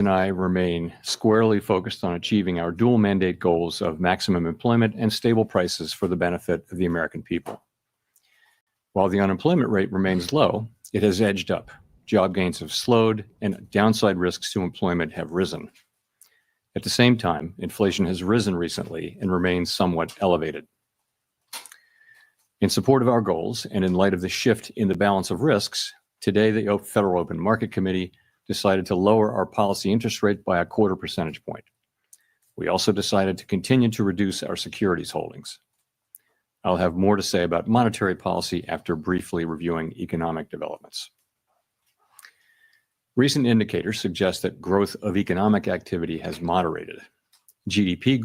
and I remain squarely focused on achieving our dual mandate goals of maximum employment and stable prices for the benefit of the American people. While the unemployment rate remains low, it has edged up. Job gains have slowed, and downside risks to employment have risen. At the same time, inflation has risen recently and remains somewhat elevated. In support of our goals, and in light of the shift in the balance of risks, today the Federal Open Market Committee decided to lower our policy interest rate by 1/4 percentage point. We also decided to continue to reduce our securities holdings. I'll have more to say about monetary policy after briefly reviewing economic developments. Recent indicators suggest that growth of economic activity has moderated. GDP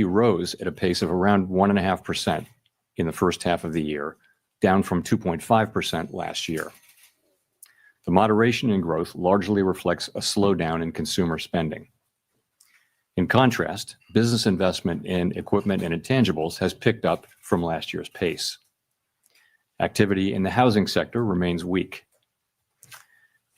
rose at a pace of around 1.5% in the first half of the year, down from 2.5% last year. The moderation in growth largely reflects a slowdown in consumer spending. In contrast, business investment in equipment and intangibles has picked up from last year's pace. Activity in the housing sector remains weak.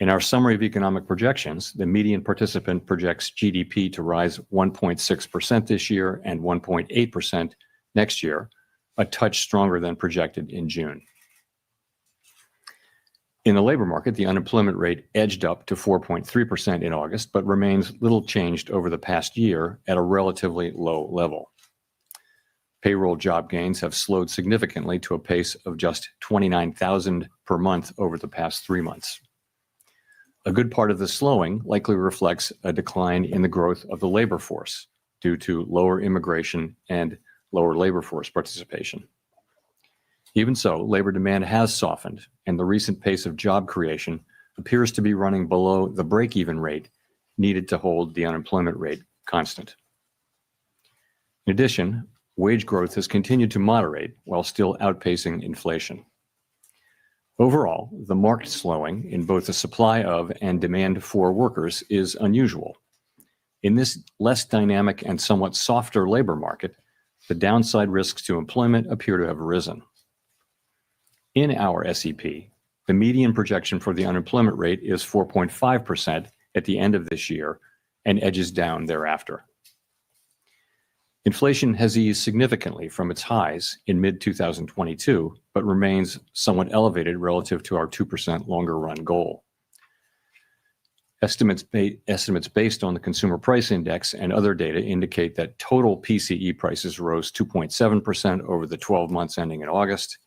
In our summary of economic projections, the median participant projects GDP to rise 1.6% this year and 1.8% next year, a touch stronger than projected in June. In the labor market, the unemployment rate edged up to 4.3% in August, but remains little changed over the past year at a relatively low level. Payroll job gains have slowed significantly to a pace of just 29,000 per month over the past 3 months. A good part of the slowing likely reflects a decline in the growth of the labor force due to lower immigration and lower labor force participation. Even so, labor demand has softened, and the recent pace of job creation appears to be running below the break-even rate needed to hold the unemployment rate constant. In addition, wage growth has continued to moderate while still outpacing inflation. Overall, the marked slowing in both the supply of and demand for workers is unusual. In this less dynamic and somewhat softer labor market, the downside risks to employment appear to have risen. In our SEP, the median projection for the unemployment rate is 4.5% at the end of this year and edges down thereafter. Inflation has eased significantly from its highs in mid-2022, but remains somewhat elevated relative to our 2% longer-run goal. Estimates based on the Consumer Price Index and other data indicate that total PCE prices rose 2.7% over the 12 months ending in August,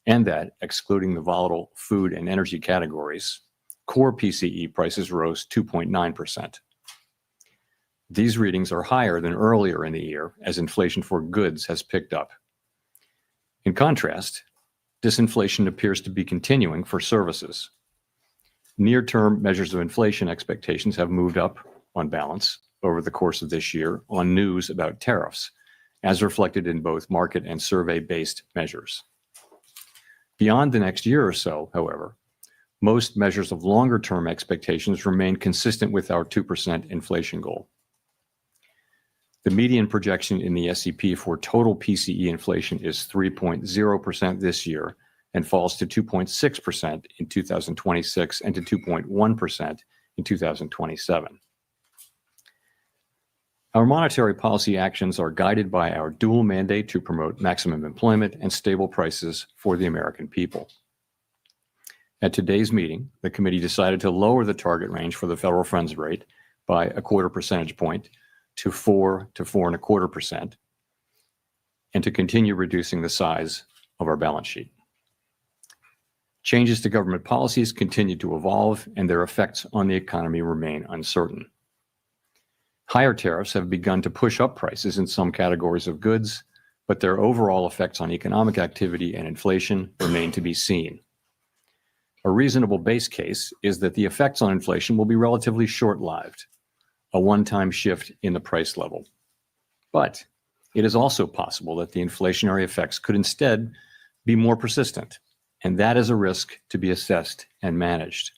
and that, excluding the volatile food and energy categories, core PCE prices rose 2.9%. These readings are higher than earlier in the year as inflation for goods has picked up. In contrast, disinflation appears to be continuing for services. Near-term measures of inflation expectations have moved up on balance over the course of this year on news about tariffs, as reflected in both market and survey-based measures. Beyond the next year or so, however, most measures of longer-term expectations remain consistent with our 2% inflation goal. The median projection in the SEP for total PCE inflation is 3.0% this year and falls to 2.6% in 2026 and to 2.1% in 2027. Our monetary policy actions are guided by our dual mandate to promote maximum employment and stable prices for the American people. At today's meeting, the committee decided to lower the target range for the federal funds rate by 1/4 percentage point to 4 to 4.25%, and to continue reducing the size of our balance sheet. Changes to government policies continue to evolve, and their effects on the economy remain uncertain. Higher tariffs have begun to push up prices in some categories of goods, but their overall effects on economic activity and inflation remain to be seen. A reasonable base case is that the effects on inflation will be relatively short-lived, a one-time shift in the price level. But it is also possible that the inflationary effects could instead be more persistent, and that is a risk to be assessed and managed.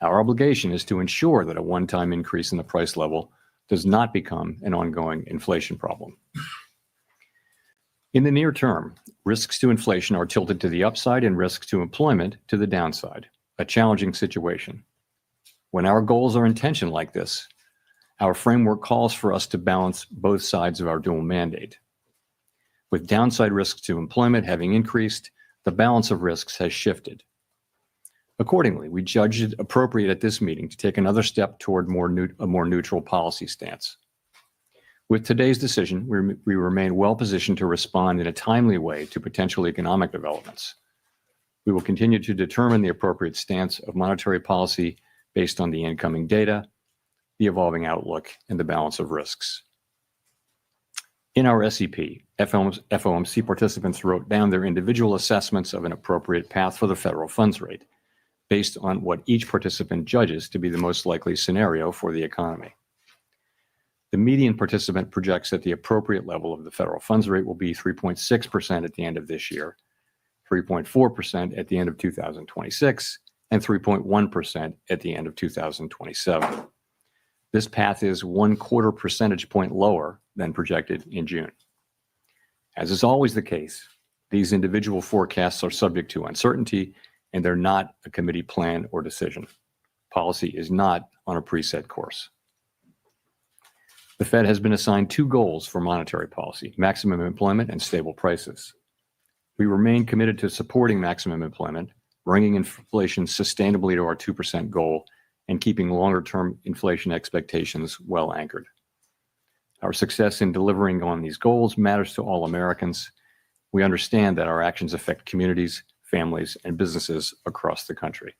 Our obligation is to ensure that a one-time increase in the price level does not become an ongoing inflation problem. In the near term, risks to inflation are tilted to the upside and risks to employment to the downside, a challenging situation. When our goals are in tension like this, our framework calls for us to balance both sides of our dual mandate. With downside risks to employment having increased, the balance of risks has shifted. Accordingly, we judged it appropriate at this meeting to take another step toward a more neutral policy stance. With today's decision, we remain well positioned to respond in a timely way to potential economic developments. We will continue to determine the appropriate stance of monetary policy based on the incoming data, the evolving outlook, and the balance of risks. In our SEP, FOMC participants wrote down their individual assessments of an appropriate path for the federal funds rate, based on what each participant judges to be the most likely scenario for the economy. The median participant projects that the appropriate level of the federal funds rate will be 3.6% at the end of this year, 3.4% at the end of 2026, and 3.1% at the end of 2027. This path is 1/4 percentage point lower than projected in June. As is always the case, these individual forecasts are subject to uncertainty, and they're not a committee plan or decision. Policy is not on a preset course. The Fed has been assigned two goals for monetary policy: maximum employment and stable prices. We remain committed to supporting maximum employment, bringing inflation sustainably to our 2% goal, and keeping longer-term inflation expectations well anchored. Our success in delivering on these goals matters to all Americans. We understand that our actions affect communities, families, and businesses across the country.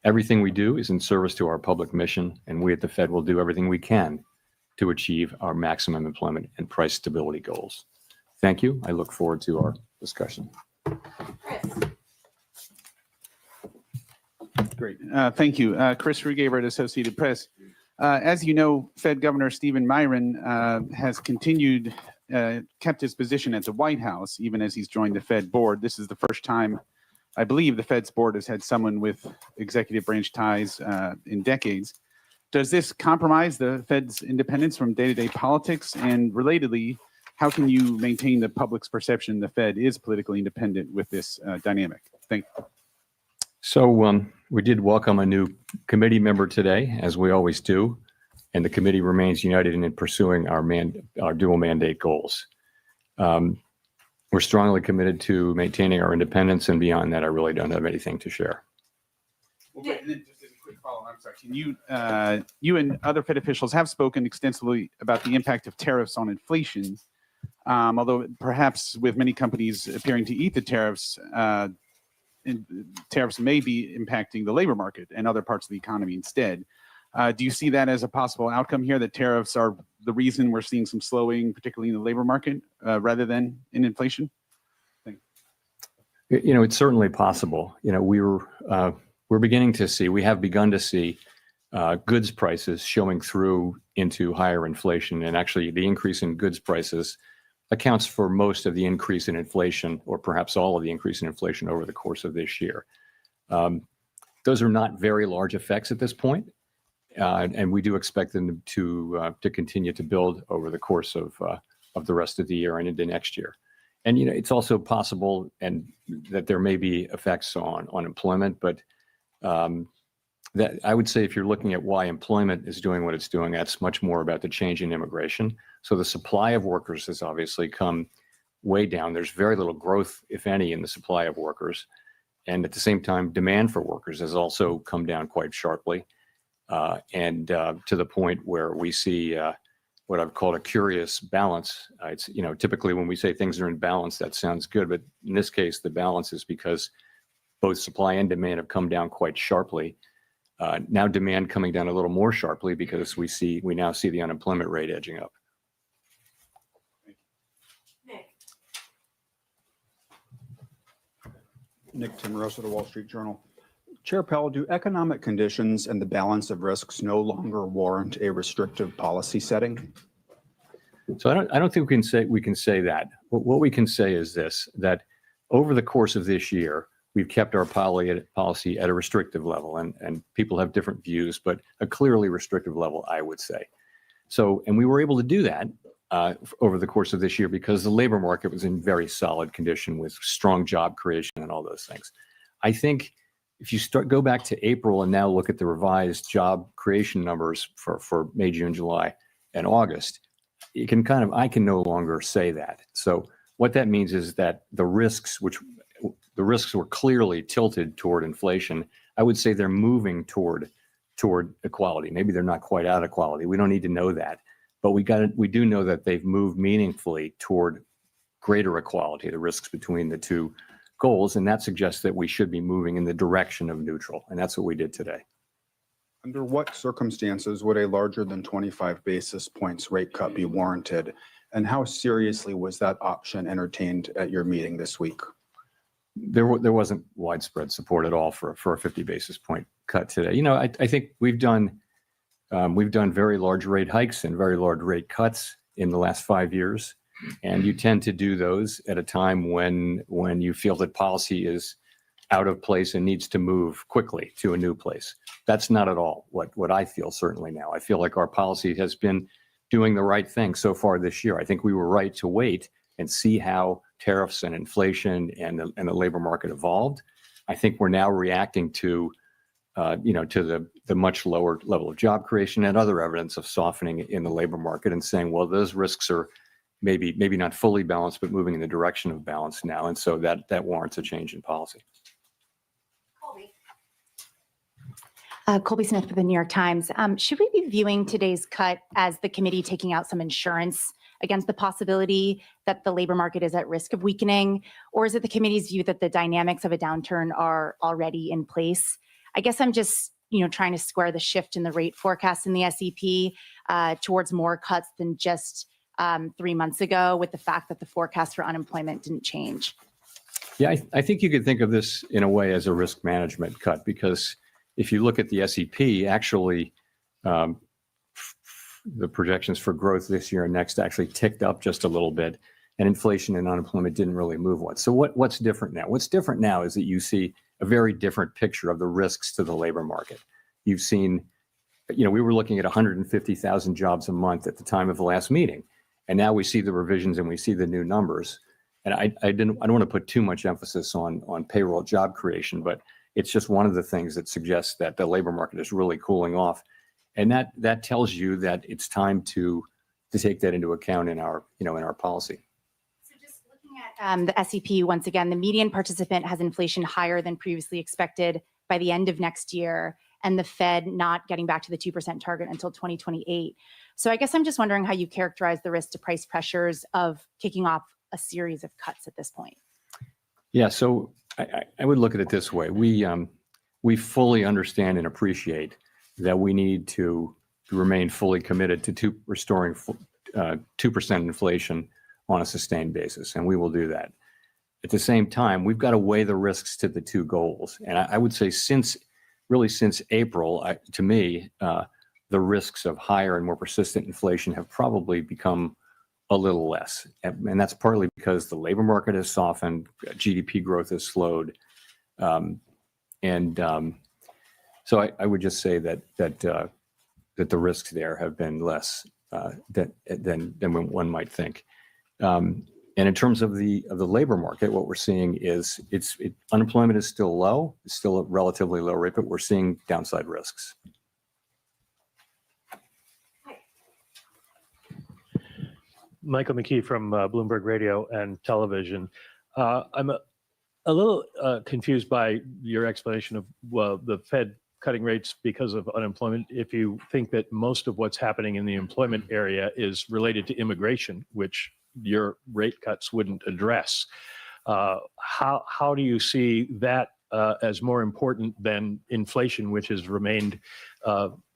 Everything we do is in service to our public mission, and we at the Fed will do everything we can to achieve our maximum employment and price stability goals. Thank you. I look forward to our discussion. Chris. Great. Thank you. Chris Rugaber at Associated Press. As you know, Fed Governor Stephen Miron has kept his position at the White House, even as he's joined the Fed board. This is the first time, I believe, the Fed's board has had someone with executive branch ties in decades. Does this compromise the Fed's independence from day-to-day politics? And relatedly, how can you maintain the public's perception the Fed is politically independent with this dynamic? Thank you. So we did welcome a new committee member today, as we always do, and the committee remains united in pursuing our dual mandate goals. We're strongly committed to maintaining our independence, and beyond that, I really don't have anything to share. Okay, and then just as a quick follow-up, I'm sorry, can you and other Fed officials have spoken extensively about the impact of tariffs on inflation, although perhaps with many companies appearing to eat the tariffs, tariffs may be impacting the labor market and other parts of the economy instead. Do you see that as a possible outcome here, that tariffs are the reason we're seeing some slowing, particularly in the labor market, rather than in inflation? Thank you. You know, it's certainly possible. You know, we're beginning to see, we have begun to see goods prices showing through into higher inflation, and actually the increase in goods prices accounts for most of the increase in inflation, or perhaps all of the increase in inflation over the course of this year. Those are not very large effects at this point, and we do expect them to continue to build over the course of the rest of the year and into next year. And you know, it's also possible that there may be effects on employment, but that I would say if you're looking at why employment is doing what it's doing, that's much more about the change in immigration. So the supply of workers has obviously come way down. There's very little growth, if any, in the supply of workers. And at the same time, demand for workers has also come down quite sharply, and to the point where we see what I've called a curious balance. It's, you know, typically when we say things are in balance, that sounds good. But in this case, the balance is because both supply and demand have come down quite sharply. Now demand coming down a little more sharply because we now see the unemployment rate edging up. Nick Timmerosa, the Wall Street Journal. Chair Powell, do economic conditions and the balance of risks no longer warrant a restrictive policy setting? So I don't think we can say that. What we can say is this: that over the course of this year, we've kept our policy at a restrictive level, and people have different views, but a clearly restrictive level, I would say. So, and we were able to do that over the course of this year because the labor market was in very solid condition with strong job creation and all those things. I think if you go back to April and now look at the revised job creation numbers for May, June, July, and August, I can no longer say that. So what that means is that the risks were clearly tilted toward inflation. I would say they're moving toward equality. Maybe they're not quite out of equality. We don't need to know that, but we do know that they've moved meaningfully toward greater equality, the risks between the two goals, and that suggests that we should be moving in the direction of neutral, and that's what we did today. Under what circumstances would a larger than 25 basis points rate cut be warranted? And how seriously was that option entertained at your meeting this week? There wasn't widespread support at all for a 50 basis point cut today. You know, I think we've done very large rate hikes and very large rate cuts in the last 5 years, and you tend to do those at a time when you feel that policy is out of place and needs to move quickly to a new place. That's not at all what I feel certainly now. I feel like our policy has been doing the right thing so far this year. I think we were right to wait and see how tariffs and inflation and the labor market evolved. I think we're now reacting to the much lower level of job creation and other evidence of softening in the labor market and saying, well, those risks are maybe not fully balanced, but moving in the direction of balance now. And so that warrants a change in policy. Colby Smith with the New York Times. Should we be viewing today's cut as the committee taking out some insurance against the possibility that the labor market is at risk of weakening? Or is it the committee's view that the dynamics of a downturn are already in place? I guess I'm just trying to square the shift in the rate forecast in the SEP towards more cuts than just 3 months ago, with the fact that the forecast for unemployment didn't change. Yeah, I think you could think of this in a way as a risk management cut, because if you look at the SEP, actually, the projections for growth this year and next actually ticked up just a little bit, and inflation and unemployment didn't really move much. So what's different now? What's different now is that you see a very different picture of the risks to the labor market. You've seen, we were looking at 150,000 jobs a month at the time of the last meeting, and now we see the revisions and we see the new numbers. And I don't want to put too much emphasis on payroll job creation, but it's just one of the things that suggests that the labor market is really cooling off. And that tells you that it's time to take that into account in our policy. So just looking at the SEP, once again, the median participant has inflation higher than previously expected by the end of next year, and the Fed not getting back to the 2% target until 2028. So I guess I'm just wondering how you characterize the risk to price pressures of kicking off a series of cuts at this point. Yeah, so I would look at it this way. We fully understand and appreciate that we need to remain fully committed to restoring 2% inflation on a sustained basis, and we will do that. At the same time, we've got to weigh the risks to the two goals. And I would say since April, to me, the risks of higher and more persistent inflation have probably become a little less. And that's partly because the labor market has softened, GDP growth has slowed. So I would just say that the risks there have been less than one might think. And in terms of the labor market, what we're seeing is unemployment is still low. It's still a relatively low rate, but we're seeing downside risks. Michael McKee from Bloomberg Radio and Television. I'm a little confused by your explanation of the Fed cutting rates because of unemployment. If you think that most of what's happening in the employment area is related to immigration, which your rate cuts wouldn't address, how do you see that as more important than inflation, which has remained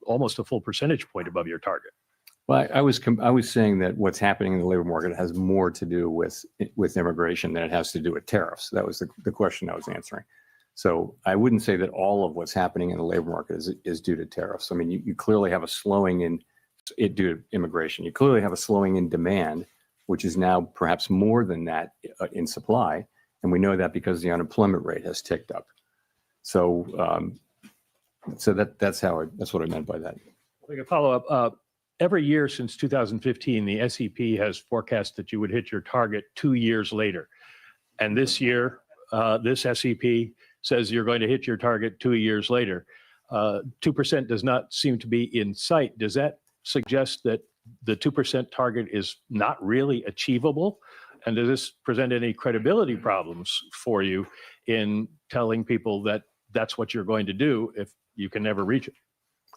almost a full percentage point above your target? Well, I was saying that what's happening in the labor market has more to do with immigration than it has to do with tariffs. That was the question I was answering. So I wouldn't say that all of what's happening in the labor market is due to tariffs. I mean, you clearly have a slowing in it due to immigration. You clearly have a slowing in demand, which is now perhaps more than that in supply, and we know that because the unemployment rate has ticked up. So that's what I meant by that. I can follow up. Every year since 2015, the SEP has forecast that you would hit your target 2 years later. And this year, this SEP says you're going to hit your target 2 years later. 2% does not seem to be in sight. Does that suggest that the 2% target is not really achievable? And does this present any credibility problems for you in telling people that that's what you're going to do if you can never reach it?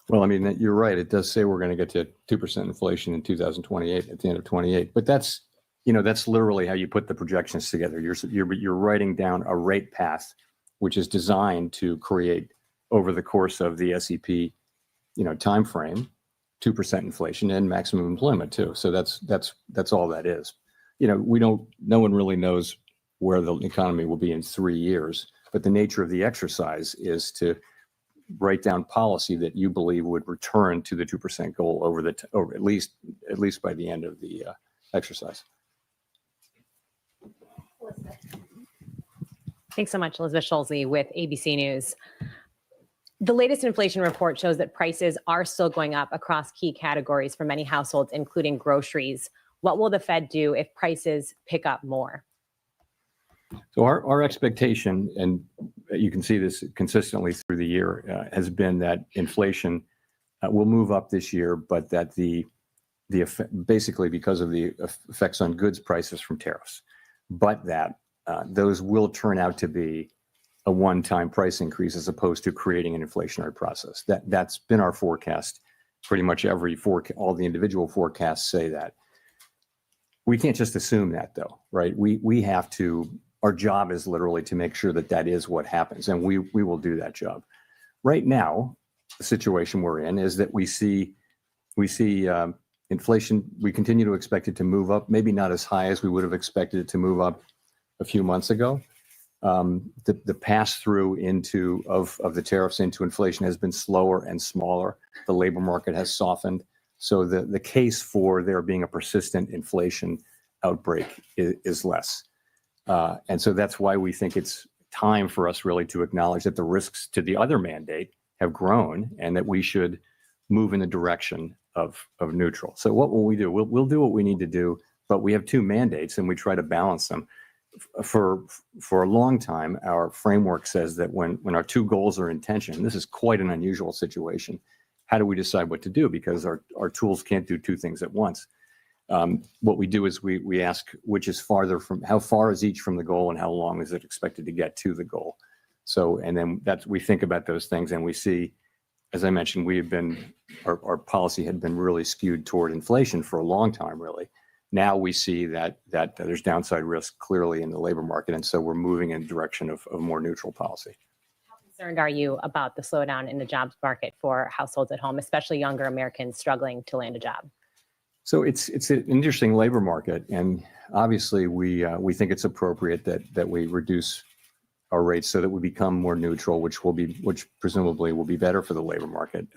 Well, I mean, you're right. It does say we're going to get to 2% inflation in 2028 at the end of 28. But that's literally how you put the projections together. You're writing down a rate path, which is designed to create over the course of the SEP, time frame, 2% inflation and maximum employment too. So that's all that is. No one really knows where the economy will be in 3 years, but the nature of the exercise is to write down policy that you believe would return to the 2% goal over at least by the end of the exercise. Thanks so much, Elizabeth Schulze with ABC News. The latest inflation report shows that prices are still going up across key categories for many households, including groceries. What will the Fed do if prices pick up more? So our expectation, and you can see this consistently through the year, has been that inflation will move up this year, but that basically because of the effects on goods prices from tariffs, but that those will turn out to be a one-time price increase as opposed to creating an inflationary process. That's been our forecast. Pretty much all the individual forecasts say that. We can't just assume that though, right? We have to. Our job is literally to make sure that is what happens, and we will do that job. Right now, the situation we're in is that we see inflation. We continue to expect it to move up, maybe not as high as we would have expected it to move up a few months ago. The pass through of the tariffs into inflation has been slower and smaller. The labor market has softened, so the case for there being a persistent inflation outbreak is less. And so that's why we think it's time for us really to acknowledge that the risks to the other mandate have grown and that we should move in the direction of neutral. So what will we do? We'll do what we need to do, but we have two mandates and we try to balance them. For a long time, our framework says that when our two goals are in tension, this is quite an unusual situation. How do we decide what to do? Because our tools can't do two things at once. What we do is we ask which is farther from, how far is each from the goal and how long is it expected to get to the goal? So, and then we think about those things and we see, as I mentioned, our policy had been really skewed toward inflation for a long time, really. Now we see that there's downside risk clearly in the labor market. And so we're moving in the direction of more neutral policy. How concerned are you about the slowdown in the jobs market for households at home, especially younger Americans struggling to land a job? So it's an interesting labor market, and obviously we think it's appropriate that we reduce our rates so that we become more neutral, which presumably will be better for the labor market.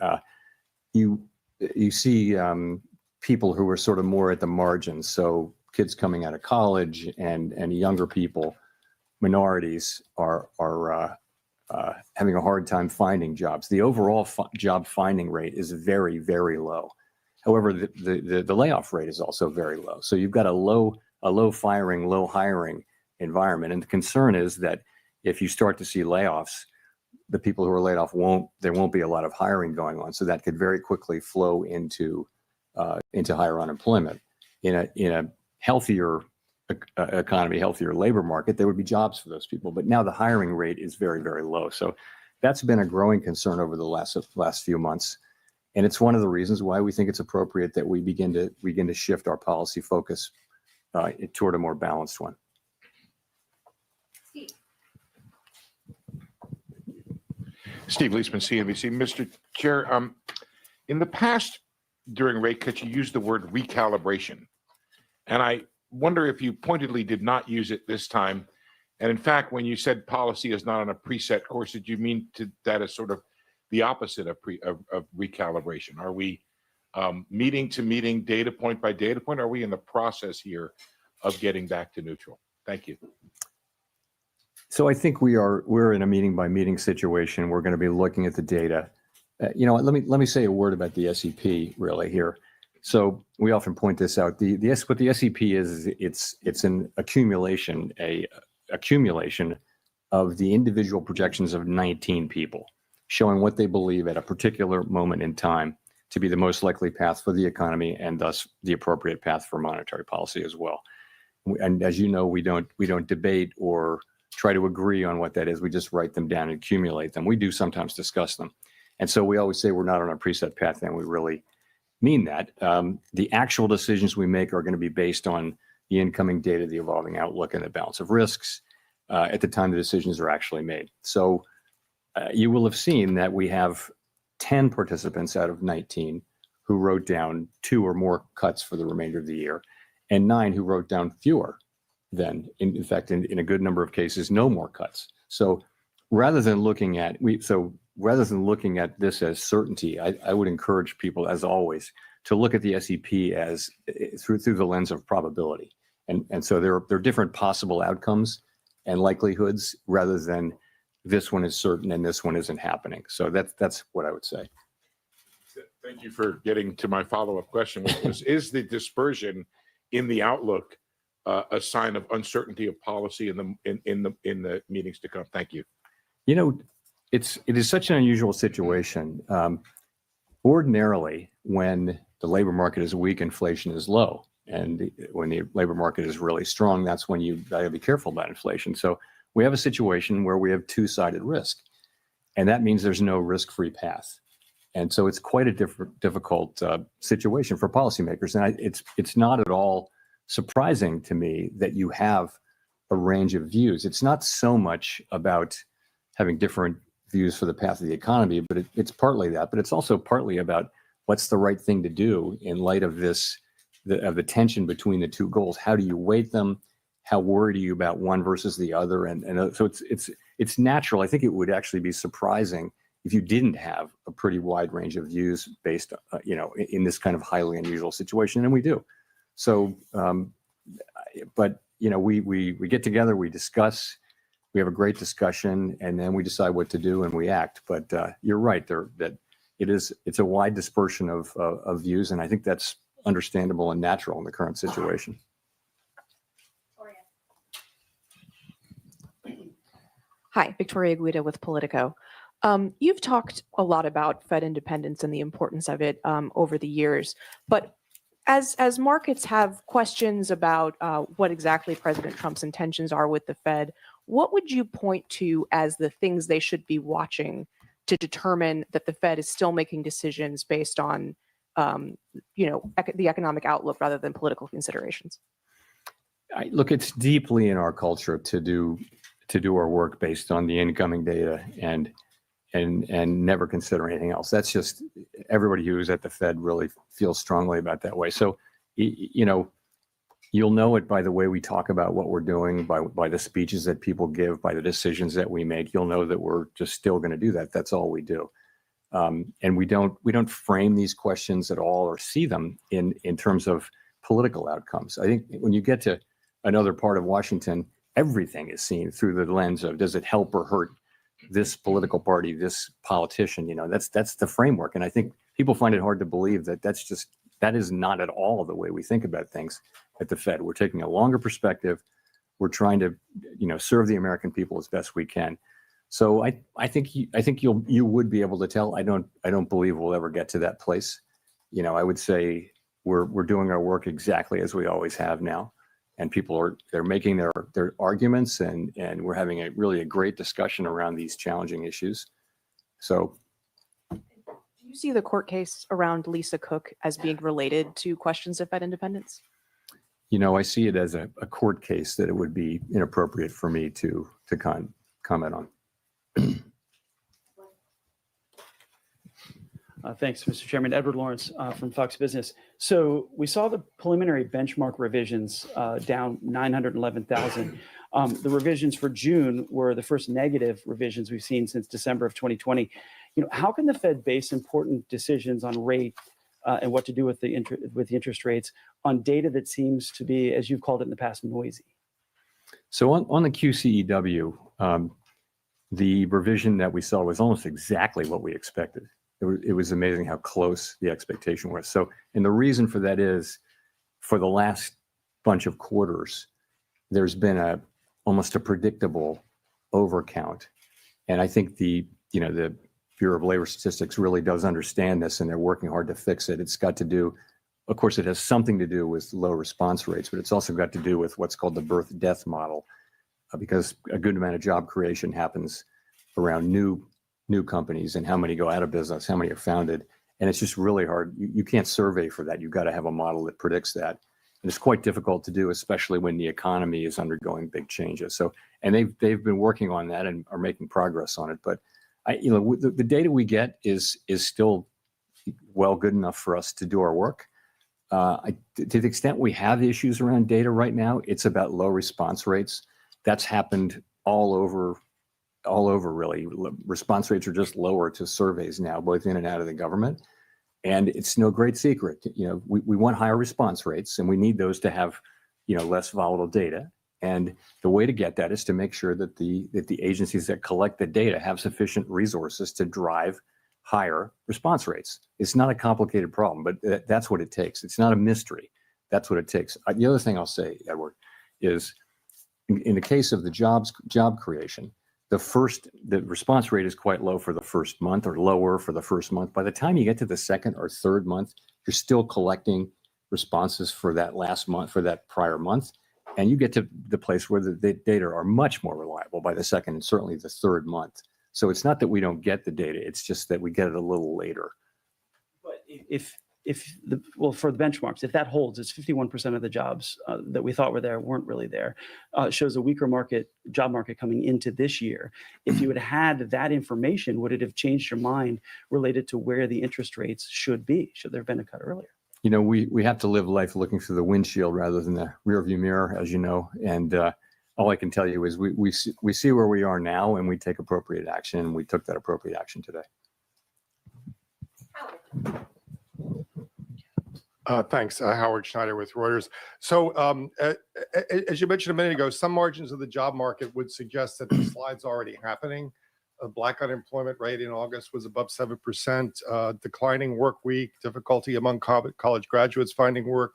You see people who are sort of more at the margins, so kids coming out of college and younger people, minorities are having a hard time finding jobs. The overall job finding rate is very, very low. However, the layoff rate is also very low. So you've got a low firing, low hiring environment. And the concern is that if you start to see layoffs, the people who are laid off there won't be a lot of hiring going on. So that could very quickly flow into higher unemployment. In a healthier economy, healthier labor market, there would be jobs for those people. But now the hiring rate is very, very low. So that's been a growing concern over the last few months. And it's one of the reasons why we think it's appropriate that we begin to shift our policy focus toward a more balanced one. Steve Leisman, CNBC. Mr. Chair, in the past, during rate cuts, you used the word recalibration. And I wonder if you pointedly did not use it this time. And in fact, when you said policy is not on a preset course, did you mean that as sort of the opposite of recalibration? Are we meeting to meeting, data point by data point? Are we in the process here of getting back to neutral? Thank you. So I think we're in a meeting by meeting situation. We're going to be looking at the data. Let me say a word about the SEP really here. So we often point this out. What the SEP is it's an accumulation of the individual projections of 19 people, showing what they believe at a particular moment in time to be the most likely path for the economy and thus the appropriate path for monetary policy as well. And as you know, we don't debate or try to agree on what that is. We just write them down and accumulate them. We do sometimes discuss them. And so we always say we're not on a preset path, and we really mean that. The actual decisions we make are going to be based on the incoming data, the evolving outlook, and the balance of risks at the time the decisions are actually made. So you will have seen that we have 10 participants out of 19 who wrote down 2 or more cuts for the remainder of the year, and 9 who wrote down fewer than, in fact, in a good number of cases, no more cuts. So rather than looking at this as certainty, I would encourage people, as always, to look at the SEP as through the lens of probability. And so there are different possible outcomes and likelihoods rather than this one is certain and this one isn't happening. So that's what I would say. Thank you for getting to my follow-up question, which was, is the dispersion in the outlook a sign of uncertainty of policy in the meetings to come? Thank you. You know, it is such an unusual situation. Ordinarily, when the labor market is weak, inflation is low. And when the labor market is really strong, that's when you gotta be careful about inflation. So we have a situation where we have two-sided risk. And that means there's no risk-free path. And so it's quite a difficult situation for policymakers. And it's not at all surprising to me that you have a range of views. It's not so much about having different views for the path of the economy, but it's partly that, but it's also partly about what's the right thing to do in light of the tension between the two goals. How do you weight them? How worried are you about one versus the other? And so it's natural. I think it would actually be surprising if you didn't have a pretty wide range of views based, in this kind of highly unusual situation, and we do. So, but we get together, we discuss, we have a great discussion, and then we decide what to do and we act. But you're right there that it's a wide dispersion of views, and I think that's understandable and natural in the current situation. Hi, Victoria Guida with Politico. You've talked a lot about Fed independence and the importance of it over the years, but as markets have questions about what exactly President Trump's intentions are with the Fed, what would you point to as the things they should be watching to determine that the Fed is still making decisions based on, the economic outlook rather than political considerations? Look, it's deeply in our culture to do our work based on the incoming data and never consider anything else. That's just everybody who's at the Fed really feels strongly about that way. So, you'll know it by the way we talk about what we're doing, by the speeches that people give, by the decisions that we make. You'll know that we're just still going to do that. That's all we do. And we don't frame these questions at all or see them in terms of political outcomes. I think when you get to another part of Washington, everything is seen through the lens of, does it help or hurt this political party, this politician? That's the framework. And I think people find it hard to believe that that is not at all the way we think about things at the Fed. We're taking a longer perspective. We're trying to, serve the American people as best we can. So I think you would be able to tell. I don't believe we'll ever get to that place. I would say we're doing our work exactly as we always have now. And people they're making their arguments, and we're having a great discussion around these challenging issues. So, do you see the court case around Lisa Cook as being related to questions of Fed independence? I see it as a court case that it would be inappropriate for me to comment on. Thanks, Mr. Chairman. Edward Lawrence from Fox Business. So we saw the preliminary benchmark revisions down 911,000. The revisions for June were the first negative revisions we've seen since December of 2020. How can the Fed base important decisions on rate and what to do with the interest rates on data that seems to be, as you've called it in the past, noisy? So on the QCEW, the revision that we saw was almost exactly what we expected. It was amazing how close the expectation was. So, and the reason for that is, for the last bunch of quarters, there's been almost a predictable overcount. And I think the Bureau of Labor Statistics really does understand this, and they're working hard to fix it. It's got to do, of course, it has something to do with low response rates, but it's also got to do with what's called the birth-death model, because a good amount of job creation happens around new companies and how many go out of business, how many are founded. And it's just really hard. You can't survey for that. You've got to have a model that predicts that. And it's quite difficult to do, especially when the economy is undergoing big changes. So, and they've been working on that and are making progress on it. But the data we get is still well good enough for us to do our work. To the extent we have issues around data right now, it's about low response rates. That's happened all over really. Response rates are just lower to surveys now, both in and out of the government. And it's no great secret. We want higher response rates, and we need those to have, less volatile data. And the way to get that is to make sure that the agencies that collect the data have sufficient resources to drive higher response rates. It's not a complicated problem, but that's what it takes. It's not a mystery. That's what it takes. The other thing I'll say, Edward, is in the case of the job creation, the response rate is quite low for the first month, or lower for the first month. By the time you get to the second or third month, you're still collecting responses for that last month, for that prior month. And you get to the place where the data are much more reliable by the second and certainly the third month. So it's not that we don't get the data, it's just that we get it a little later. But for the benchmarks, if that holds, it's 51% of the jobs that we thought were there weren't really there. Shows a weaker job market coming into this year. If you had had that information, would it have changed your mind related to where the interest rates should be? Should there have been a cut earlier? We have to live life looking through the windshield rather than the rearview mirror, as you know. And all I can tell you is we see where we are now, and we take appropriate action, and we took that appropriate action today. Thanks. Howard Schneider with Reuters. So as you mentioned a minute ago, some margins of the job market would suggest that the slide's already happening. Black unemployment rate in August was above 7%, declining work week, difficulty among college graduates finding work,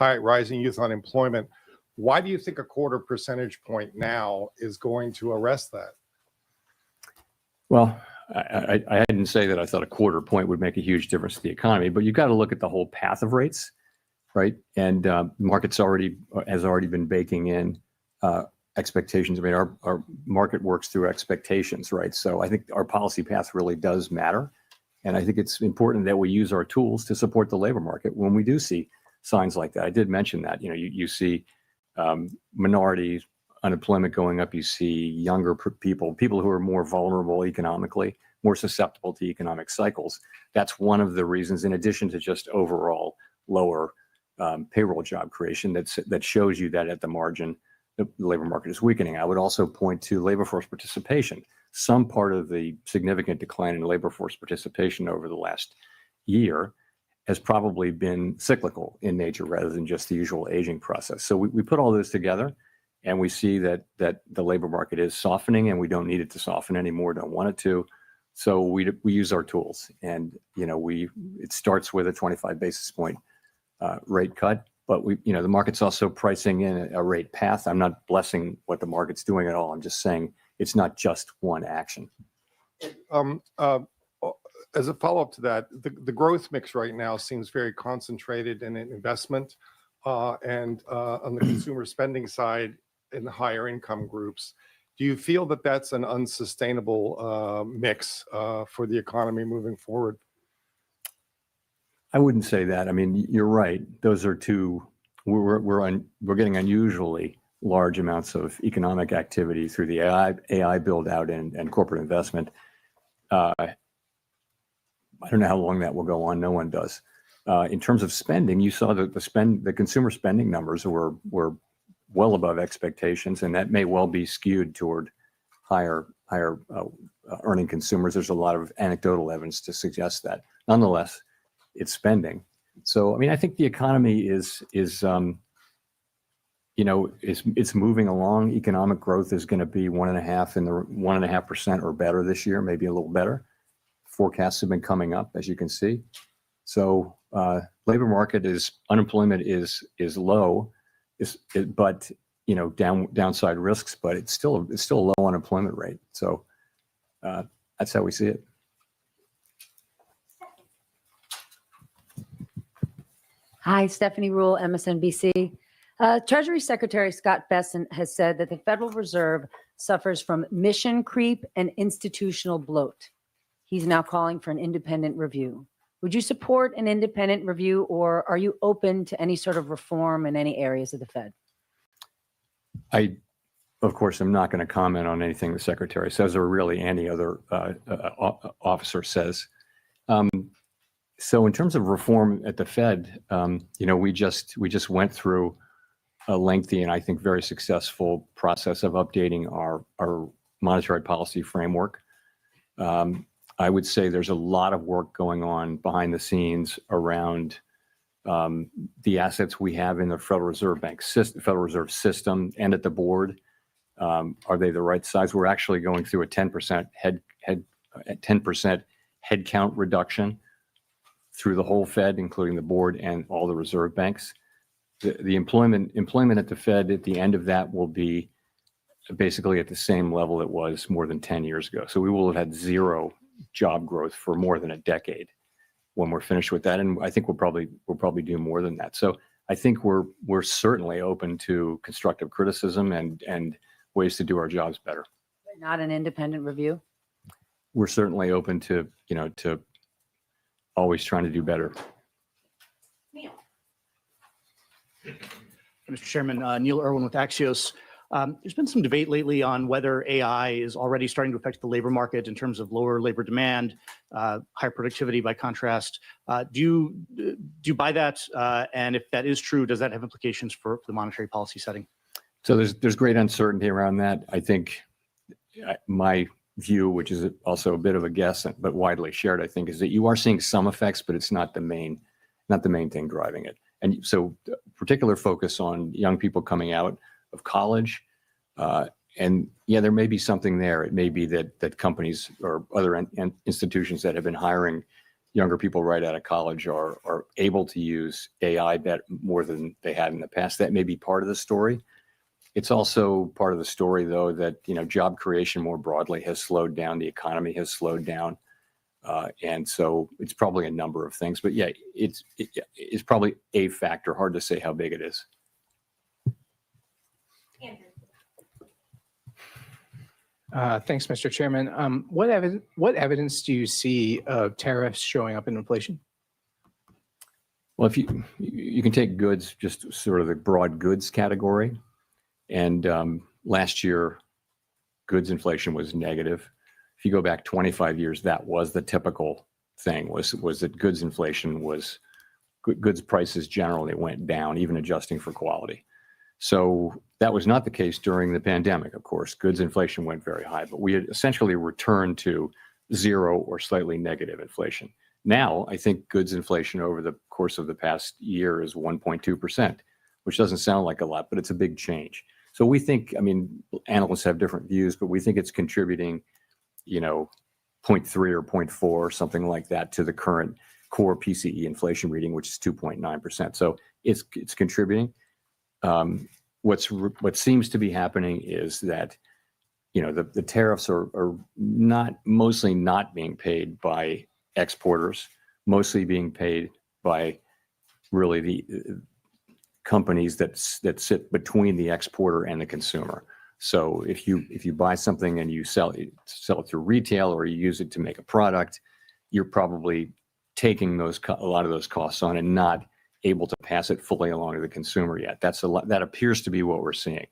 rising youth unemployment. Why do you think a quarter percentage point now is going to arrest that? Well, I didn't say that I thought a quarter point would make a huge difference to the economy, but you've got to look at the whole path of rates, right? And the market's has already been baking in expectations. I mean, our market works through expectations, right? So I think our policy path really does matter. And I think it's important that we use our tools to support the labor market when we do see signs like that. I did mention that, you see minority unemployment going up, you see younger people who are more vulnerable economically, more susceptible to economic cycles. That's one of the reasons, in addition to just overall lower payroll job creation, that shows you that at the margin, the labor market is weakening. I would also point to labor force participation. Some part of the significant decline in labor force participation over the last year has probably been cyclical in nature rather than just the usual aging process. So we put all this together, and we see that the labor market is softening, and we don't need it to soften anymore, don't want it to. So we use our tools, and it starts with a 25 basis point rate cut. But the market's also pricing in a rate path. I'm not blessing what the market's doing at all. I'm just saying it's not just one action. As a follow-up to that, the growth mix right now seems very concentrated in investment and on the consumer spending side in the higher income groups. Do you feel that that's an unsustainable mix for the economy moving forward? I wouldn't say that. I mean, you're right. Those are two. We're getting unusually large amounts of economic activity through the AI build out and corporate investment. I don't know how long that will go on. No one does. In terms of spending, you saw the consumer spending numbers were well above expectations, and that may well be skewed toward higher earning consumers. There's a lot of anecdotal evidence to suggest that. Nonetheless, it's spending. So, I mean, I think the economy is moving along. Economic growth is going to be 1.5% or better this year, maybe a little better. Forecasts have been coming up, as you can see. So, labor market unemployment is low, but downside risks, but it's still a low unemployment rate. So that's how we see it. Hi, Stephanie Rule, MSNBC. Treasury Secretary Scott Bessent has said that the Federal Reserve suffers from mission creep and institutional bloat. He's now calling for an independent review. Would you support an independent review, or are you open to any sort of reform in any areas of the Fed? Of course, I'm not going to comment on anything the Secretary says or really any other officer says. So in terms of reform at the Fed, we just went through a lengthy and I think very successful process of updating our monetary policy framework. I would say there's a lot of work going on behind the scenes around the assets we have in the Federal Reserve Bank system, Federal Reserve system, and at the board. Are they the right size? We're actually going through a 10% 10% headcount reduction through the whole Fed, including the board and all the reserve banks. The employment at the Fed at the end of that will be basically at the same level it was more than 10 years ago. So we will have had zero job growth for more than a decade when we're finished with that, and I think we'll probably do more than that. So I think we're certainly open to constructive criticism and ways to do our jobs better. Not an independent review? We're certainly open to to always trying to do better. Mr. Chairman, Neil Irwin with Axios. There's been some debate lately on whether AI is already starting to affect the labor market in terms of lower labor demand, higher productivity by contrast. Do you buy that? And if that is true, does that have implications for the monetary policy setting? So there's great uncertainty around that. I think my view, which is also a bit of a guess, but widely shared, I think, is that you are seeing some effects, but it's not the main thing driving it. And so particular focus on young people coming out of college. And yeah, there may be something there. It may be that companies or other institutions that have been hiring younger people right out of college are able to use AI more than they had in the past. That may be part of the story. It's also part of the story, though, that job creation more broadly has slowed down. The economy has slowed down. And so it's probably a number of things. But yeah, it's probably a factor. Hard to say how big it is. Thanks, Mr. Chairman. What evidence do you see of tariffs showing up in inflation? Well, if you can take goods, just sort of the broad goods category, and last year, goods inflation was negative. If you go back 25 years, that was the typical thing. Was that goods inflation was goods prices generally went down, even adjusting for quality. So that was not the case during the pandemic, of course. Goods inflation went very high, but we had essentially returned to zero or slightly negative inflation. Now, I think goods inflation over the course of the past year is 1.2%, which doesn't sound like a lot, but it's a big change. So we think, analysts have different views, but we think it's contributing, 0.3 or 0.4 or something like that to the current core PCE inflation reading, which is 2.9%. So it's contributing. What seems to be happening is that, the tariffs are mostly not being paid by exporters, mostly being paid by really the companies that sit between the exporter and the consumer. So if you buy something and you sell it through retail or you use it to make a product, you're probably taking a lot of those costs on and not able to pass it fully along to the consumer yet. That appears to be what we're seeing.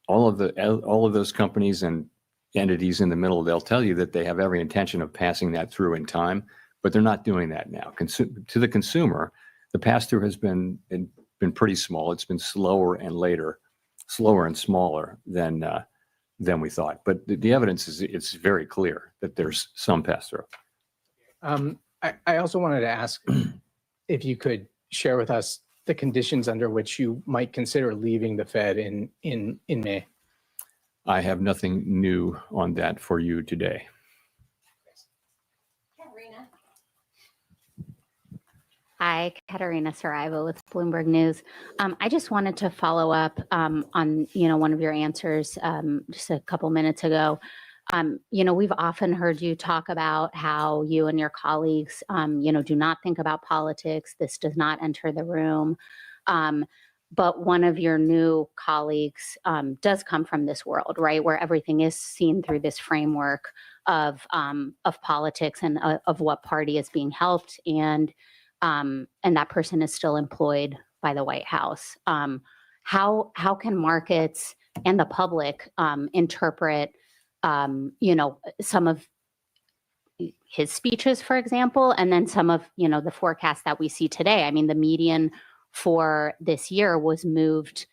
All of those companies and entities in the middle, they'll tell you that they have every intention of passing that through in time, but they're not doing that now. To the consumer, the pass-through has been pretty small. It's been slower and smaller than we thought. But the evidence it's very clear that there's some pass-through. I also wanted to ask if you could share with us the conditions under which you might consider leaving the Fed in May. I have nothing new on that for you today. Hi, Katerina Saraiva with Bloomberg News. I just wanted to follow up on, one of your answers just a couple minutes ago. We've often heard you talk about how you and your colleagues, do not think about politics. This does not enter the room. But one of your new colleagues does come from this world, right, where everything is seen through this framework of politics and of what party is being helped, and that person is still employed by the White House. How can markets and the public interpret, some of his speeches, for example, and then some of the forecasts that we see today? I mean, the median for this year was moved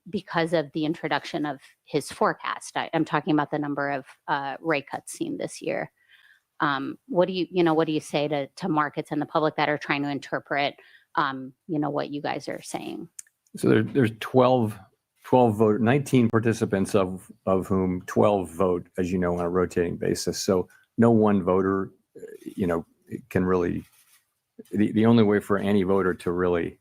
because of the introduction of his forecast. I'm talking about the number of rate cuts seen this year. What do you say to markets and the public that are trying to interpret, what you guys are saying? So there's 19 participants of whom 12 vote, as you know, on a rotating basis. So no one voter, can really, the only way for any voter to really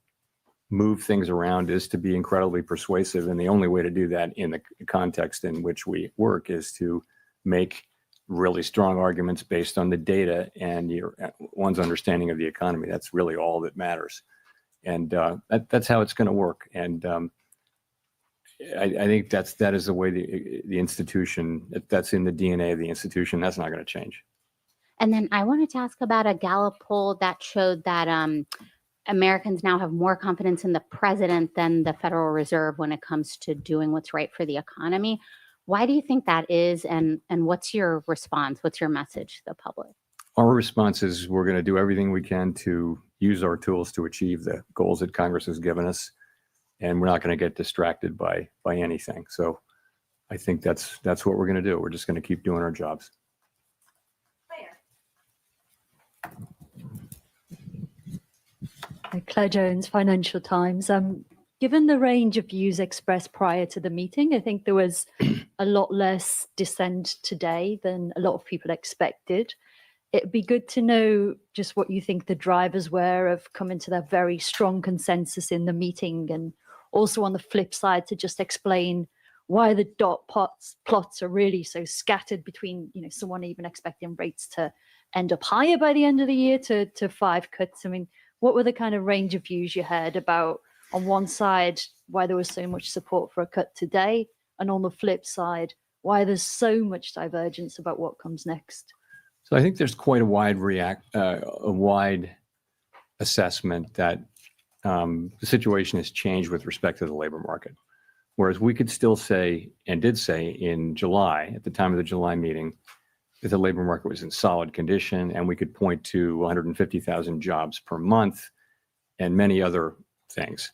move things around is to be incredibly persuasive. And the only way to do that in the context in which we work is to make really strong arguments based on the data and one's understanding of the economy. That's really all that matters. And that's how it's going to work. And I think that is the way the institution, that's in the DNA of the institution. That's not going to change. And then I wanted to ask about a Gallup poll that showed that Americans now have more confidence in the president than the Federal Reserve when it comes to doing what's right for the economy. Why do you think that is? And what's your response? What's your message to the public? Our response is we're going to do everything we can to use our tools to achieve the goals that Congress has given us. And we're not going to get distracted by anything. So I think that's what we're going to do. We're just going to keep doing our jobs. Claire Jones, Financial Times. Given the range of views expressed prior to the meeting, I think there was a lot less dissent today than a lot of people expected. It'd be good to know just what you think the drivers were of coming to that very strong consensus in the meeting, and also on the flip side to just explain why the dot plots are really so scattered between, someone even expecting rates to end up higher by the end of the year to 5 cuts. I mean, what were the kind of range of views you heard about, on one side, why there was so much support for a cut today, and on the flip side, why there's so much divergence about what comes next? So I think there's quite a wide assessment that the situation has changed with respect to the labor market. Whereas we could still say, and did say in July, at the time of the July meeting, that the labor market was in solid condition, and we could point to 150,000 jobs per month and many other things.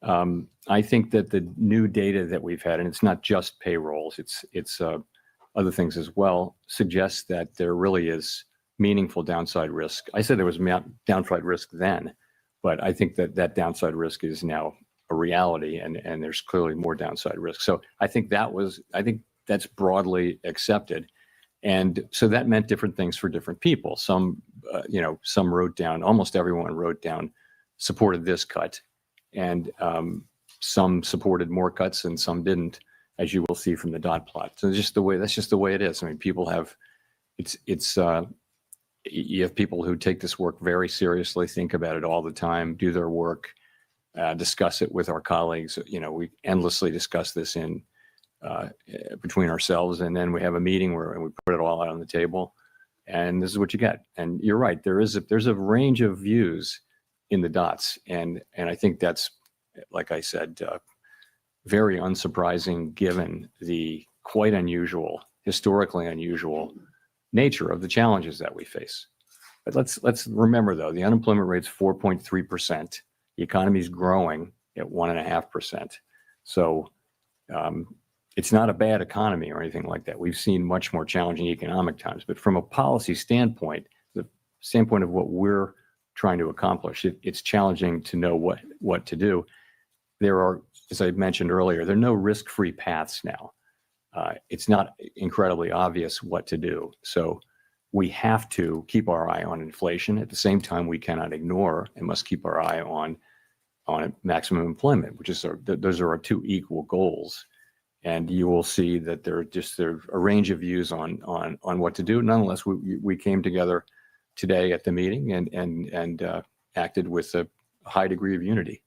I think that the new data that we've had, and it's not just payrolls, it's other things as well, suggests that there really is meaningful downside risk. I said there was downside risk then, but I think that downside risk is now a reality, and there's clearly more downside risk. So I think that's broadly accepted. And so that meant different things for different people. Some wrote down, almost everyone wrote down, supported this cut, and some supported more cuts and some didn't, as you will see from the dot plot. So that's just the way it is. I mean, people have, you have people who take this work very seriously, think about it all the time, do their work, discuss it with our colleagues. We endlessly discuss this between ourselves, and then we have a meeting where we put it all out on the table, and this is what you get. And you're right, there's a range of views in the dots, and I think that's, like I said, very unsurprising given the quite unusual, historically unusual nature of the challenges that we face. But let's remember, though, the unemployment rate's 4.3%. The economy's growing at 1.5%. So it's not a bad economy or anything like that. We've seen much more challenging economic times. But from a policy standpoint, the standpoint of what we're trying to accomplish, it's challenging to know what to do. There are, as I mentioned earlier, there are no risk-free paths now. It's not incredibly obvious what to do. So we have to keep our eye on inflation. At the same time, we cannot ignore and must keep our eye on maximum employment, which is those are our two equal goals. And you will see that there are a range of views on what to do. Nonetheless, we came together today at the meeting and acted with a high degree of unity.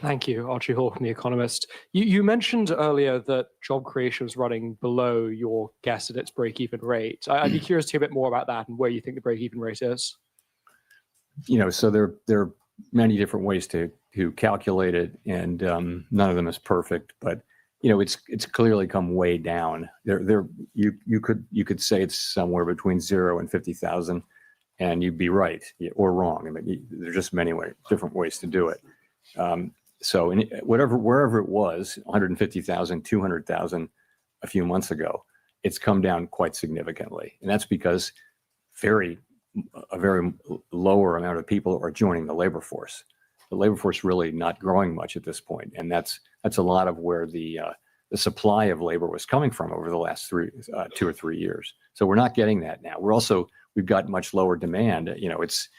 Thank you, Archie Hall from The Economist. You mentioned earlier that job creation was running below your guess at its break-even rate. I'd be curious to hear a bit more about that and where you think the break-even rate is. So there are many different ways to calculate it, and none of them is perfect. But it's clearly come way down. You could say it's somewhere between 0 and 50,000, and you'd be right or wrong. I mean, there's just many different ways to do it. So wherever it was, 150,000, 200,000 a few months ago, it's come down quite significantly. And that's because a very lower amount of people are joining the labor force. The labor force really not growing much at this point. And that's a lot of where the supply of labor was coming from over the last 2 or 3 years. So we're not getting that now. We've got much lower demand. It's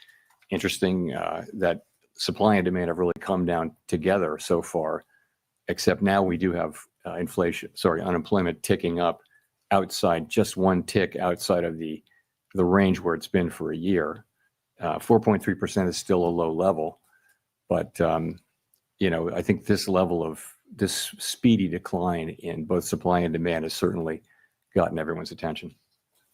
interesting that supply and demand have really come down together so far, except now we do have unemployment ticking up outside, just one tick outside of the range where it's been for a year. 4.3% is still a low level, but I think this speedy decline in both supply and demand has certainly gotten everyone's attention.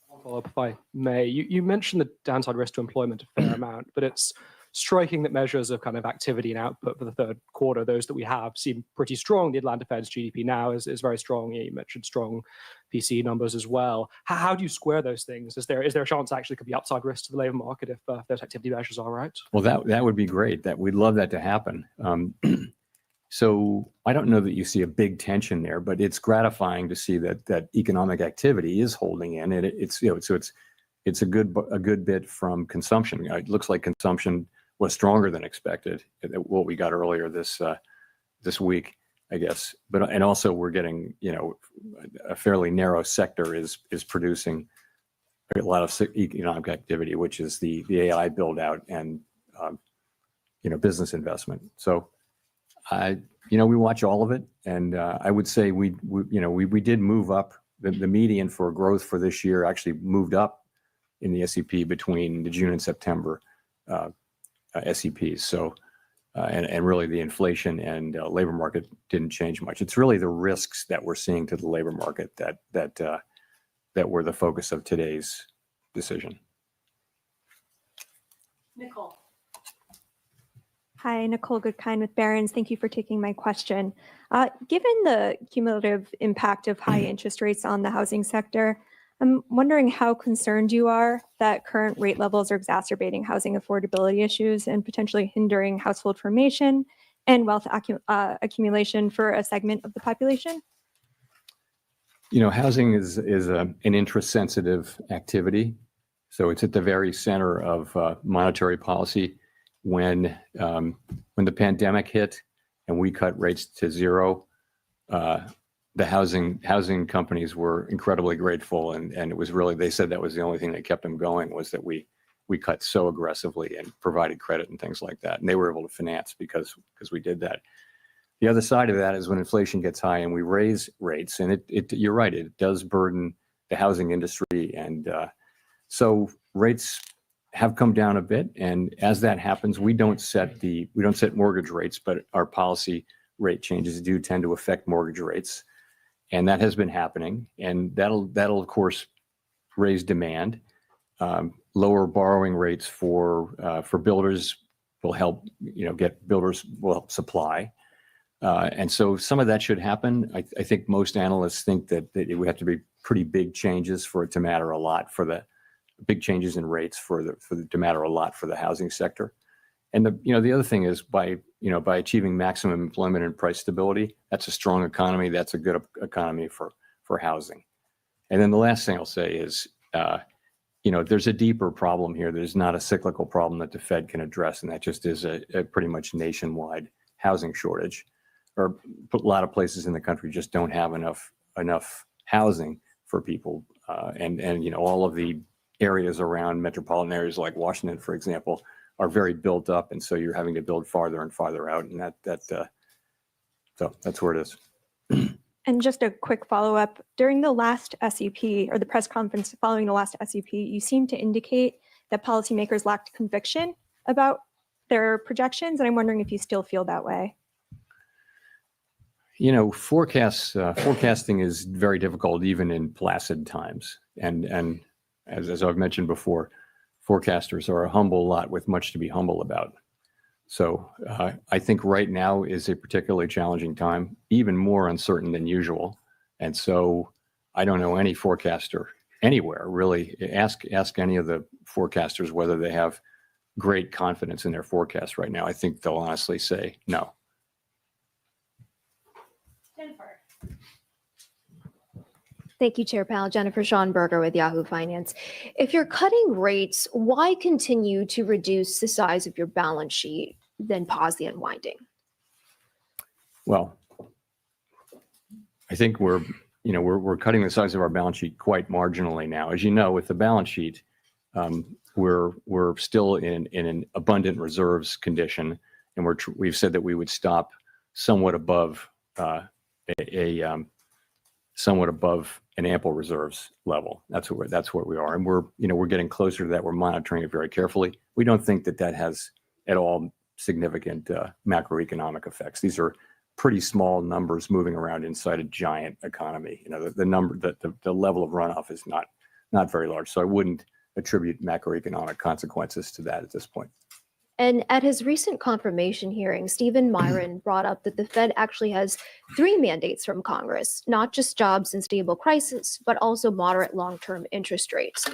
I'll follow up if I may. You mentioned the downside risk to employment a fair amount, but it's striking that measures of kind of activity and output for the third quarter, those that we have, seem pretty strong. The Atlanta Fed's GDP now is very strong. You mentioned strong PCE numbers as well. How do you square those things? Is there a chance actually could be upside risk to the labor market if those activity measures are right? Well, that would be great. We'd love that to happen. So I don't know that you see a big tension there, but it's gratifying to see that economic activity is holding in, and it's a good bit from consumption. It looks like consumption was stronger than expected, what we got earlier this week, I guess. And also we're getting, a fairly narrow sector is producing a lot of economic activity, which is the AI build out and, business investment. So we watch all of it. And I would say we did move up. The median for growth for this year actually moved up in the SEP between the June and September SEPs. So, and really the inflation and labor market didn't change much. It's really the risks that we're seeing to the labor market that were the focus of today's decision. Nicole. Hi, Nicole Goodkind with Barron's. Thank you for taking my question. Given the cumulative impact of high interest rates on the housing sector, I'm wondering how concerned you are that current rate levels are exacerbating housing affordability issues and potentially hindering household formation and wealth accumulation for a segment of the population? Housing is an interest-sensitive activity. So it's at the very center of monetary policy. When the pandemic hit and we cut rates to zero, the housing companies were incredibly grateful, and it was really, they said that was the only thing that kept them going, was that we cut so aggressively and provided credit and things like that, and they were able to finance because we did that. The other side of that is when inflation gets high and we raise rates, and you're right, it does burden the housing industry, and so rates have come down a bit, and as that happens, we don't set mortgage rates, but our policy rate changes do tend to affect mortgage rates. And that has been happening, and that'll of course raise demand. Lower borrowing rates for builders will help, builders will help supply, and so some of that should happen. I think most analysts think that it would have to be pretty big changes for it to matter a lot, for the big changes in rates to matter a lot for the housing sector. And the other thing is by achieving maximum employment and price stability, that's a strong economy. That's a good economy for housing. And then the last thing I'll say is, there's a deeper problem here. There's not a cyclical problem that the Fed can address, and that just is a pretty much nationwide housing shortage. Or a lot of places in the country just don't have enough enough housing for people. And, you know, all of the areas around metropolitan areas like Washington, for example, are very built up. And so you're having to build farther and farther out. And so that's where it is. And just a quick follow-up, during the last SEP or the press conference following the last SEP, you seemed to indicate that policymakers lacked conviction about their projections. And I'm wondering if you still feel that way. You know, forecasting is very difficult even in placid times. And as I've mentioned before, forecasters are a humble lot with much to be humble about. So I think right now is a particularly challenging time, even more uncertain than usual. And so I don't know any forecaster anywhere, really. Ask any of the forecasters whether they have great confidence in their forecast right now. I think they'll honestly say no. Thank you, Chair Powell. Jennifer Schonberger with Yahoo Finance. If you're cutting rates, why continue to reduce the size of your balance sheet, then pause the unwinding? Well, I think we're cutting the size of our balance sheet quite marginally now. As you know, with the balance sheet, we're still in an abundant reserves condition, and we've said that we would stop somewhat above somewhat above an ample reserves level. That's where we are, and we're getting closer to that. We're monitoring it very carefully. We don't think that has at all significant macroeconomic effects. These are pretty small numbers moving around inside a giant economy. You know, the level of runoff is not very large, so I wouldn't attribute macroeconomic consequences to that at this point. And at his recent confirmation hearing, Stephen Myron brought up that the Fed actually has 3 mandates from Congress, not just jobs and stable prices, but also moderate long-term interest rates.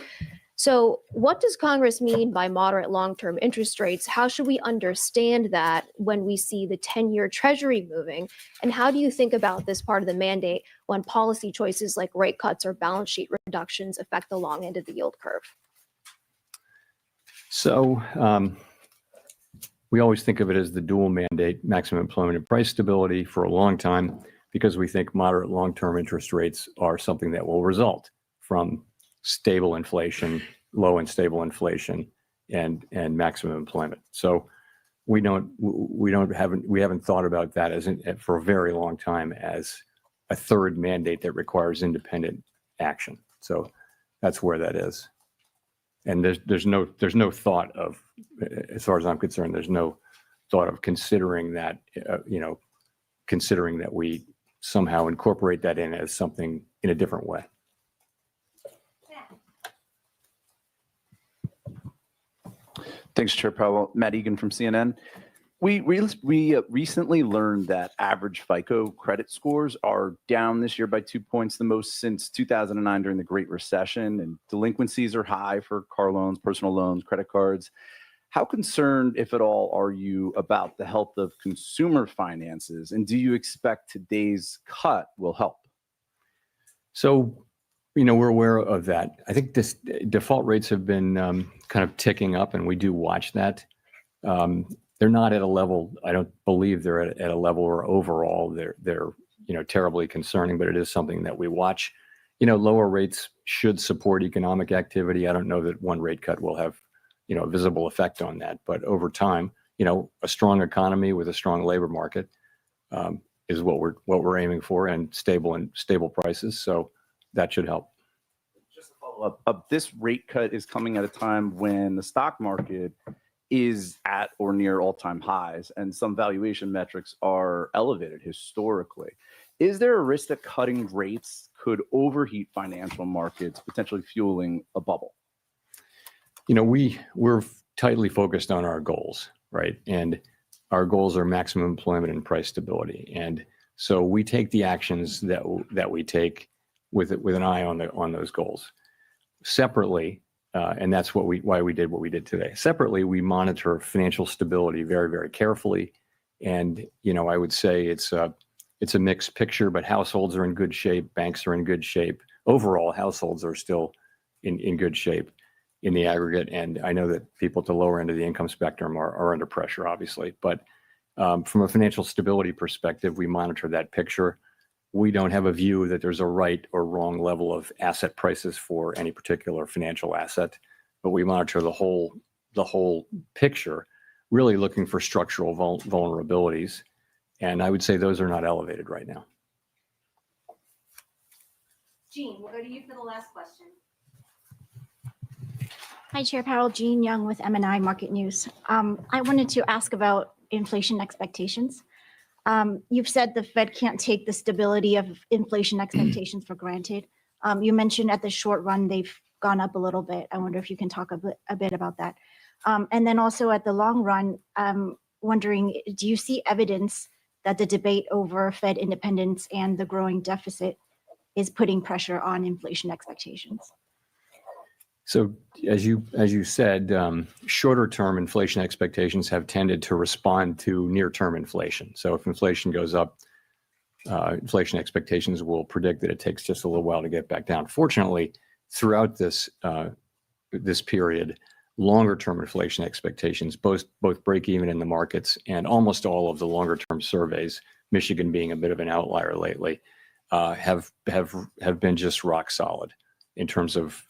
So what does Congress mean by moderate long-term interest rates? How should we understand that when we see the 10-year Treasury moving? And how do you think about this part of the mandate when policy choices like rate cuts or balance sheet reductions affect the long end of the yield curve? So we always think of it as the dual mandate, maximum employment and price stability, for a long time, because we think moderate long-term interest rates are something that will result from stable inflation, low and stable inflation, and maximum employment. So we haven't thought about that for a very long time as a third mandate that requires independent action. So that's where that is. And there's no thought of, as far as I'm concerned, there's no thought of considering that, considering that we somehow incorporate that in as something in a different way. Thanks, Chair Powell. Matt Egan from CNN. We recently learned that average FICO credit scores are down this year by 2 points, the most since 2009 during the Great Recession, and delinquencies are high for car loans, personal loans, credit cards. How concerned, if at all, are you about the health of consumer finances, and do you expect today's cut will help? So, we're aware of that. I think this default rates have been kind of ticking up, and we do watch that. They're not at a level, I don't believe they're at a level where overall they're terribly concerning, but it is something that we watch. Lower rates should support economic activity. I don't know that one rate cut will have, a visible effect on that, but over time, a strong economy with a strong labor market is what we're aiming for, and stable prices. So that should help. Just to follow up, this rate cut is coming at a time when the stock market is at or near all-time highs, and some valuation metrics are elevated historically. Is there a risk that cutting rates could overheat financial markets, potentially fueling a bubble? We're tightly focused on our goals, right? And our goals are maximum employment and price stability. And so we take the actions that we take with an eye on those goals. Separately, and that's why we did what we did today. Separately, we monitor financial stability very, very carefully. And, I would say it's a mixed picture, but households are in good shape. Banks are in good shape. Overall, households are still in good shape in the aggregate. And I know that people at the lower end of the income spectrum are under pressure, obviously. But from a financial stability perspective, we monitor that picture. we don't have a view that there's a right or wrong level of asset prices for any particular financial asset, but we monitor the whole picture, really looking for structural vulnerabilities. And I would say those are not elevated right now. Jean, we'll go to you for the last question. Hi, Chair Powell. Jean Young with M&I Market News. I wanted to ask about inflation expectations. You've said the Fed can't take the stability of inflation expectations for granted. You mentioned at the short run, they've gone up a little bit. I wonder if you can talk a bit about that. And then also at the long run, wondering, do you see evidence that the debate over Fed independence and the growing deficit is putting pressure on inflation expectations? So as you said, shorter term inflation expectations have tended to respond to near term inflation. So if inflation goes up, inflation expectations will predict that it takes just a little while to get back down. Fortunately, throughout this period, longer term inflation expectations, both break even in the markets, and almost all of the longer term surveys, Michigan being a bit of an outlier lately, have been just rock solid in terms of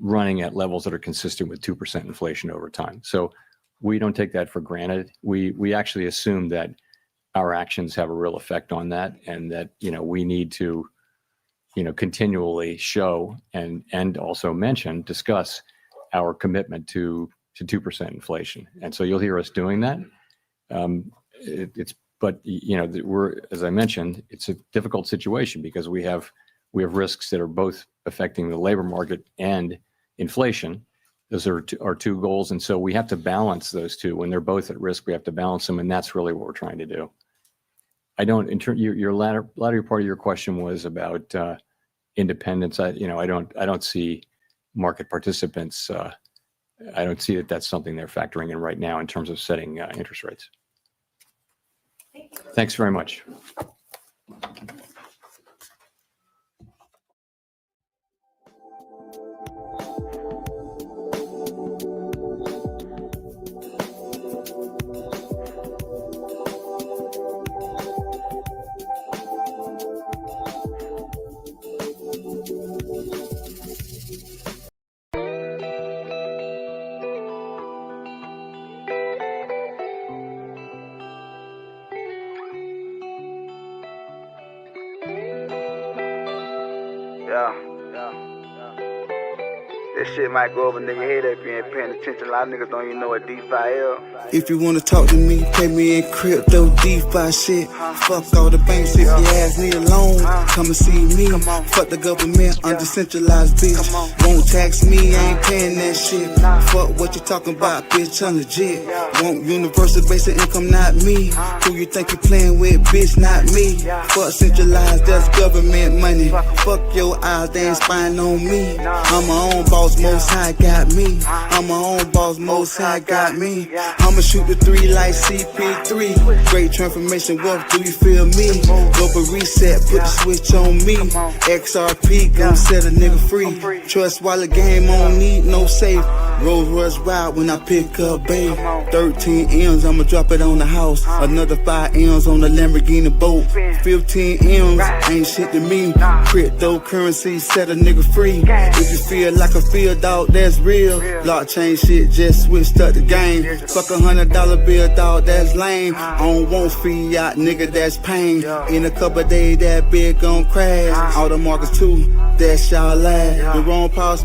running at levels that are consistent with 2% inflation over time. So we don't take that for granted. We actually assume that our actions have a real effect on that, and that we need to continually show and also discuss our commitment to 2% inflation. And so you'll hear us doing that. But we're, as I mentioned, it's a difficult situation because we have risks that are both affecting the labor market and inflation. Those are our two goals. And so we have to balance those two. When they're both at risk, we have to balance them. And that's really what we're trying to do. Your latter part of your question was about independence. I don't see market participants. I don't see that that's something they're factoring in right now in terms of setting interest rates. Thanks very much. This shit might go over nigga head if you ain't paying attention. A lot of niggas don't even know what DeFi is. If you wanna talk to me, pay me in crypto, DeFi shit. Fuck all the banks, if you ask me alone, come and see me. Fuck the government, I'm decentralized, bitch. Won't tax me, I ain't paying that shit. Fuck what you talking about, bitch, I'm legit. Want universal basic income, not me. Who you think you playing with, bitch, not me. Fuck centralized, that's government money. Fuck your eyes, they ain't spying on me. I'm my own boss, most high got me. I'm my own boss, most high got me. I'ma shoot the 3 like CP3. Great transformation, what do you feel me? Global reset, put the switch on me. XRP, gon' set a nigga free. Trust wallet game, I don't need no safe. Rolls Royce ride when I pick up, babe. 13 M's, I'ma drop it on the house. Another 5 M's on the Lamborghini boat. 15 M's, ain't shit to me. Cryptocurrency, set a nigga free. If you feel like I feel, dog, that's real. Blockchain shit, just switched up the game. Fuck $100 bill, dog, that's lame. I don't want fiat, nigga, that's pain. In a couple days, that bit gon' crash. All the markets too, that's y'all last. The wrong pause.